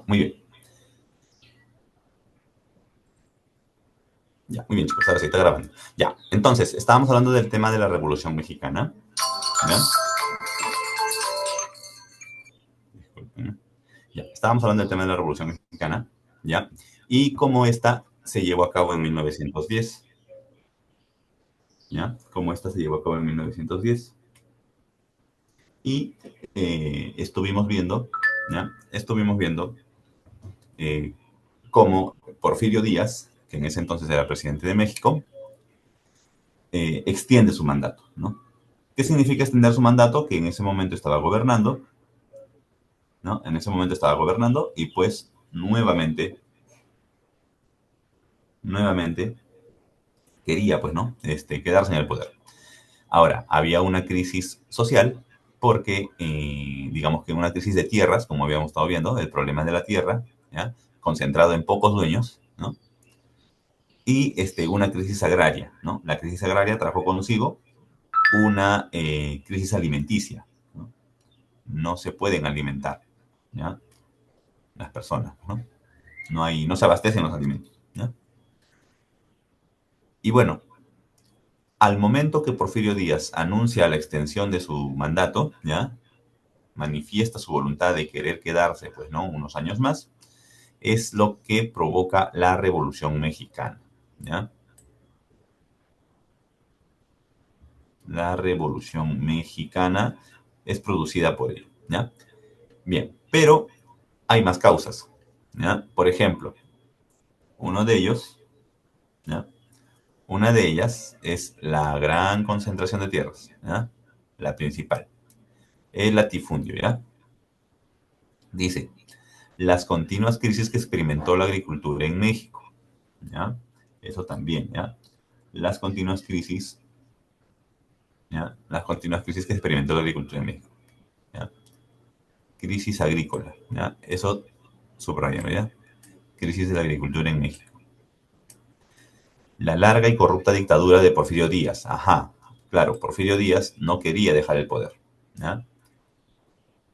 muy bien. Ya, muy bien, chicos, ahora sí está grabando. Ya, entonces, estábamos hablando del tema de la Revolución Mexicana. ¿Ya? Disculpen. Ya, estábamos hablando del tema de la Revolución Mexicana, ¿ya? Y cómo esta se llevó a cabo en 1910, ¿ya? Cómo esta se llevó a cabo en 1910. Y estuvimos viendo, ¿ya? Estuvimos viendo eh, cómo Porfirio Díaz, que en ese entonces era presidente de México, extiende su mandato, ¿no? ¿Qué significa extender su mandato? Que en ese momento estaba gobernando, ¿no? En ese momento estaba gobernando y pues nuevamente quería, pues, ¿no? Quedarse en el poder. Ahora, había una crisis social porque, digamos que una crisis de tierras, como habíamos estado viendo, el problema de la tierra, ¿ya? Concentrado en pocos dueños, ¿no? Y una crisis agraria, ¿no? La crisis agraria trajo consigo una crisis alimenticia, ¿no? No se pueden alimentar, ¿ya? Las personas, ¿no? No se abastecen los alimentos, ¿ya? Y bueno, al momento que Porfirio Díaz anuncia la extensión de su mandato, ¿ya? Manifiesta su voluntad de querer quedarse, pues, ¿no? Unos años más, es lo que provoca la Revolución Mexicana, ¿ya? La Revolución Mexicana es producida por él, ¿ya? Bien, pero hay más causas, ¿ya? Por ejemplo, uno de ellos, ¿ya? Una de ellas es la gran concentración de tierras, ¿ya? La principal, el latifundio, ¿ya? Dice, las continuas crisis que experimentó la agricultura en México, ¿ya? Eso también, ¿ya? Las continuas crisis, ¿ya? Las continuas crisis que experimentó la agricultura en México, ¿ya? Crisis agrícola, ¿ya? Eso subrayalo, ¿ya? Crisis de la agricultura en México. La larga y corrupta dictadura de Porfirio Díaz, ajá, claro, Porfirio Díaz no quería dejar el poder, ¿ya?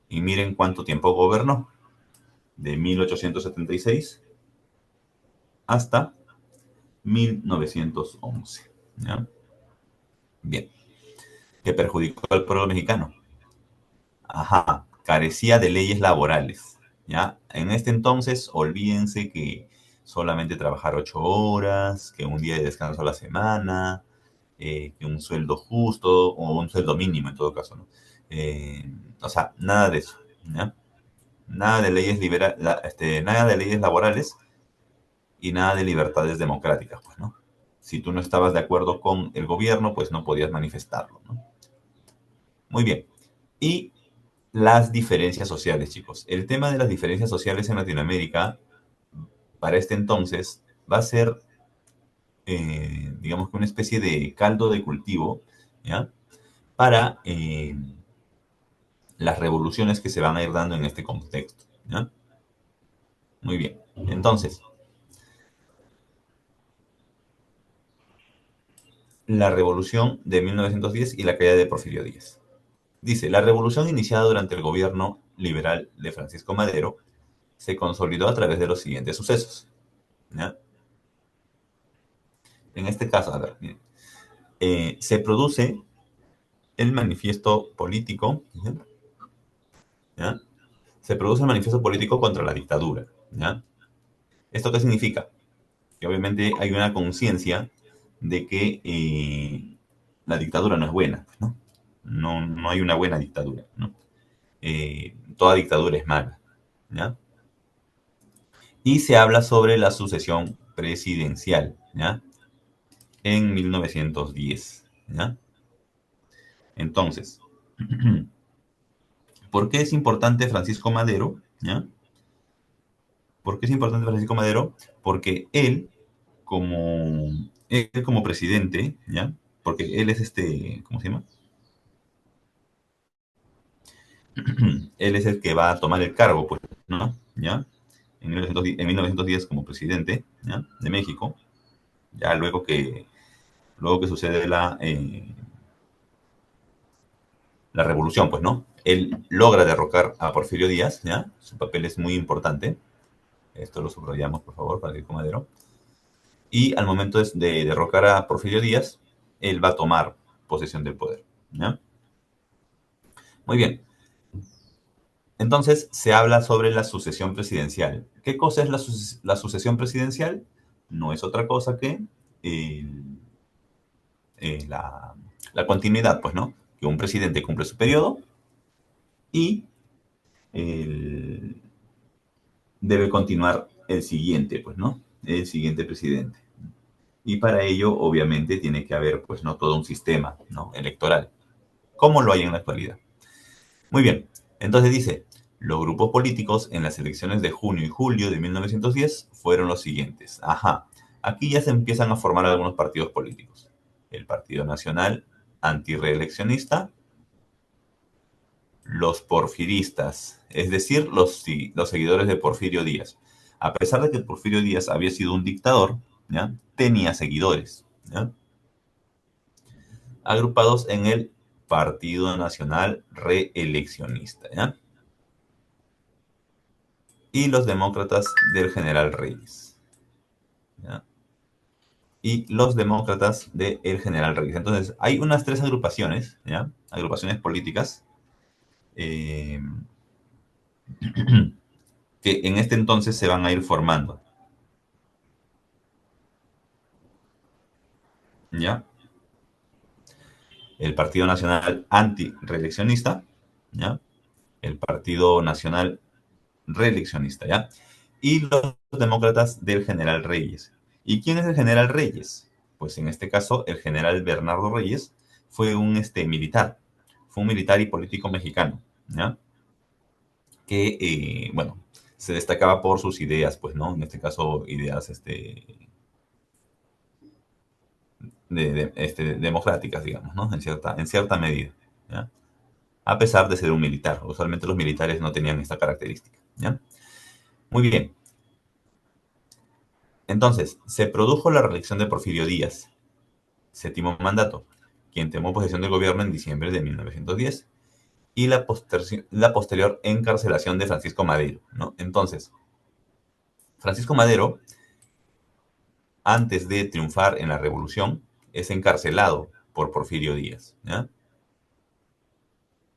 Y miren cuánto tiempo gobernó, de 1876 hasta 1911, ¿ya? Bien, que perjudicó al pueblo mexicano. Ajá, carecía de leyes laborales, ¿ya? En este entonces, olvídense que solamente trabajar 8 horas, que un día de descanso a la semana, que un sueldo justo o un sueldo mínimo en todo caso, ¿no? O sea, nada de eso, ¿ya? Nada de nada de leyes laborales y nada de libertades democráticas, pues, ¿no? Si tú no estabas de acuerdo con el gobierno, pues no podías manifestarlo, ¿no? Muy bien. Y las diferencias sociales, chicos. El tema de las diferencias sociales en Latinoamérica, para este entonces, va a ser, digamos que una especie de caldo de cultivo, ¿ya? Para las revoluciones que se van a ir dando en este contexto, ¿ya? Muy bien. Entonces, la revolución de 1910 y la caída de Porfirio Díaz. Dice, la revolución iniciada durante el gobierno liberal de Francisco Madero se consolidó a través de los siguientes sucesos, ¿ya? En este caso, a ver, miren, se produce el manifiesto político, ¿ya? Se produce el manifiesto político contra la dictadura, ¿ya? ¿Esto qué significa? Que obviamente hay una conciencia de que la dictadura no es buena, ¿no? No hay una buena dictadura, ¿no? Toda dictadura es mala, ¿ya? Y se habla sobre la sucesión presidencial, ¿ya? En 1910, ¿ya? Entonces, ¿por qué es importante Francisco Madero? ¿Ya? ¿Por qué es importante Francisco Madero? Porque él como presidente, ¿ya? Porque él es ¿cómo se llama? Él es el que va a tomar el cargo, pues, ¿no? ¿Ya? En 1910 como presidente, ¿ya? De México, ya luego que sucede la revolución, pues, ¿no? Él logra derrocar a Porfirio Díaz, ¿ya? Su papel es muy importante, Esto lo subrayamos, por favor, Francisco Madero. Y al momento de derrocar a Porfirio Díaz, él va a tomar posesión del poder. ¿Ya? Muy bien. Entonces se habla sobre la sucesión presidencial. ¿Qué cosa es la sucesión presidencial? No es otra cosa que el- la continuidad, pues, ¿no? Que un presidente cumple su periodo y el- debe continuar el siguiente, pues, ¿no? El siguiente presidente. Y para ello, obviamente, tiene que haber, pues, ¿no? Todo un sistema, ¿no? Electoral, como lo hay en la actualidad. Muy bien. Entonces dice, los grupos políticos en las elecciones de junio y julio de 1910 fueron los siguientes. Ajá. Aquí ya se empiezan a formar algunos partidos políticos. El Partido Nacional Antirreeleccionista, los porfiristas, es decir, los seguidores de Porfirio Díaz. A pesar de que Porfirio Díaz había sido un dictador, ¿ya? Tenía seguidores, ¿ya? Agrupados en el Partido Nacional Reeleccionista, ¿ya? Y los demócratas del general Reyes, ¿ya? Y los demócratas del general Reyes. Entonces, hay unas tres agrupaciones, ¿ya? Agrupaciones políticas, eh, que en este entonces se van a ir formando, ¿ya? El Partido Nacional Anti-Reeleccionista, ¿ya? El Partido Nacional Reeleccionista, ¿ya? Y los demócratas del general Reyes. ¿Y quién es el general Reyes? Pues en este caso, el general Bernardo Reyes fue un militar, fue un militar y político mexicano, ¿ya? Que, bueno, se destacaba por sus ideas, pues, ¿no? En este caso, ideas democráticas, digamos, ¿no? En cierta medida, ¿ya? A pesar de ser un militar. Usualmente los militares no tenían esta característica, ¿ya? Muy bien. Entonces, se produjo la reelección de Porfirio Díaz, séptimo mandato, quien tomó posesión del gobierno en diciembre de 1910, y la posterior encarcelación de Francisco Madero, ¿no? Entonces, Francisco Madero, antes de triunfar en la revolución, es encarcelado por Porfirio Díaz, ¿ya?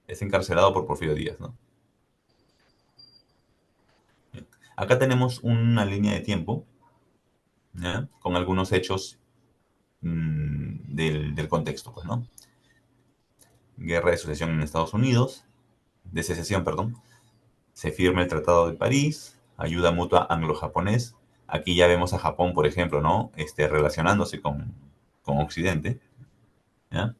Es encarcelado por Porfirio Díaz, ¿no? Acá tenemos una línea de tiempo, ¿ya? Con algunos hechos del contexto, pues, ¿no? Guerra de sucesión en Estados Unidos, de secesión, perdón. Se firma el Tratado de París, ayuda mutua anglo-japonés. Aquí ya vemos a Japón, por ejemplo, ¿no? Relacionándose con Occidente, ¿ya?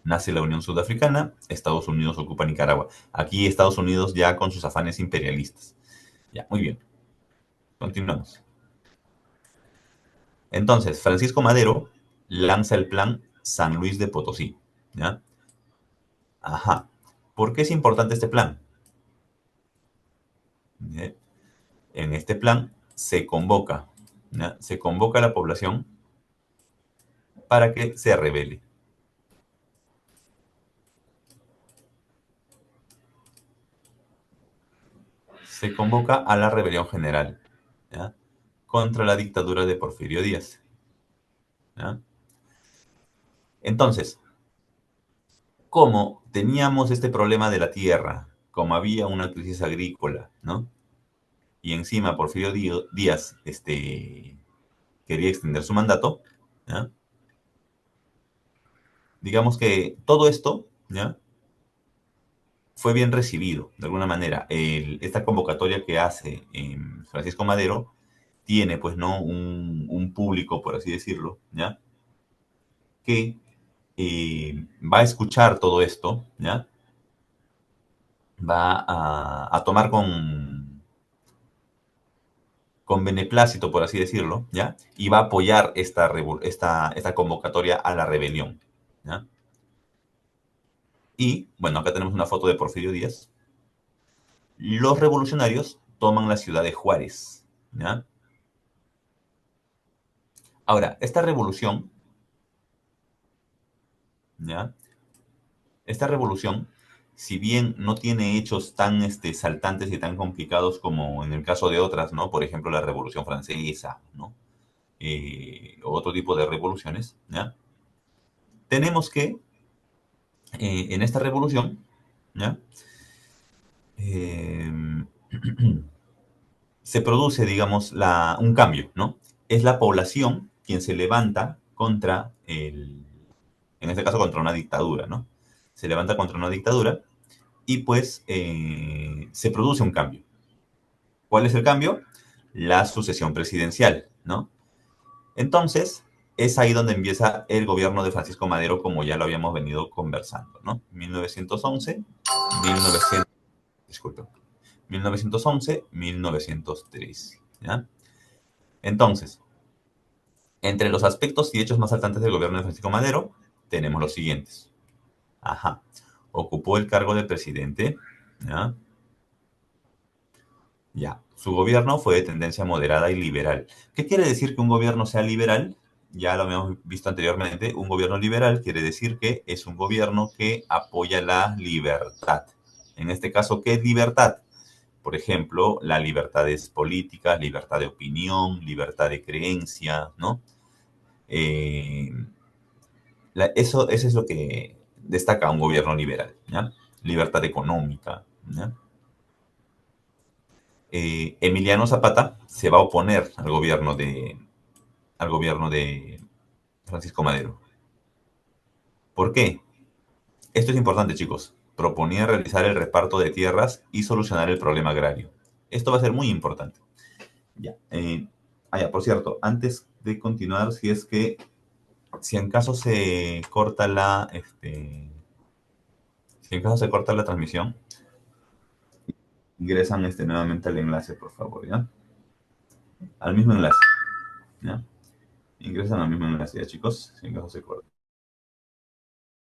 Nace la Unión Sudafricana, Estados Unidos ocupa Nicaragua. Aquí Estados Unidos ya con sus afanes imperialistas. Ya, muy bien. Continuamos. Entonces, Francisco Madero lanza el plan San Luis de Potosí, ¿ya? Ajá. ¿Por qué es importante este plan? ¿Ya? En este plan se convoca, ¿ya? Se convoca a la población para que se rebele. Se convoca a la rebelión general, ¿ya? Contra la dictadura de Porfirio Díaz, ¿ya? Entonces, como teníamos este problema de la tierra, como había una crisis agrícola, ¿no? Y encima Porfirio Díaz quería extender su mandato, ¿ya? Digamos que todo esto, ¿ya? Fue bien recibido, de alguna manera. Esta convocatoria que hace Francisco Madero tiene, pues, ¿no? Un público, por así decirlo, ¿ya? Que va a escuchar todo esto, ¿ya? Va a tomar con beneplácito, por así decirlo, ¿ya? Y va a apoyar esta convocatoria a la rebelión, ¿ya? Y, bueno, acá tenemos una foto de Porfirio Díaz. Los revolucionarios toman la ciudad de Juárez, ¿ya? Ahora, esta revolución, ¿ya? Esta revolución si bien no tiene hechos tan saltantes y tan complicados como en el caso de otras, ¿no? Por ejemplo, la Revolución Francesa, ¿no? O otro tipo de revoluciones, ¿ya? Tenemos que, en esta revolución, ¿ya? Eh, se produce, digamos, un cambio, ¿no? Es la población quien se levanta contra en este caso contra una dictadura, ¿no? Se levanta contra una dictadura y pues se produce un cambio. ¿Cuál es el cambio? La sucesión presidencial, ¿no? Entonces, es ahí donde empieza el gobierno de Francisco Madero, como ya lo habíamos venido conversando, ¿no? 1911, 1900, disculpe, 1911, 1903, ¿ya? Entonces, entre los aspectos y hechos más saltantes del gobierno de Francisco Madero, tenemos los siguientes. Ajá. Ocupó el cargo de presidente, ¿ya? Ya. Su gobierno fue de tendencia moderada y liberal. ¿Qué quiere decir que un gobierno sea liberal? Ya lo habíamos visto anteriormente. Un gobierno liberal quiere decir que es un gobierno que apoya la libertad. En este caso, ¿qué es libertad? Por ejemplo, la libertad es política, libertad de opinión, libertad de creencia, ¿no? Eh, eso es lo que destaca un gobierno liberal, ¿ya? Libertad económica, ¿ya? Emiliano Zapata se va a oponer al gobierno de Francisco Madero. ¿Por qué? Esto es importante, chicos. Proponía realizar el reparto de tierras y solucionar el problema agrario. Esto va a ser muy importante. Ya. Ya, por cierto, antes de continuar, si en caso se corta si en caso se corta la transmisión, ingresan nuevamente al enlace, por favor, ¿ya? Al mismo enlace, ¿ya? Ingresan al mismo enlace, ¿ya, chicos? Si en caso se corta.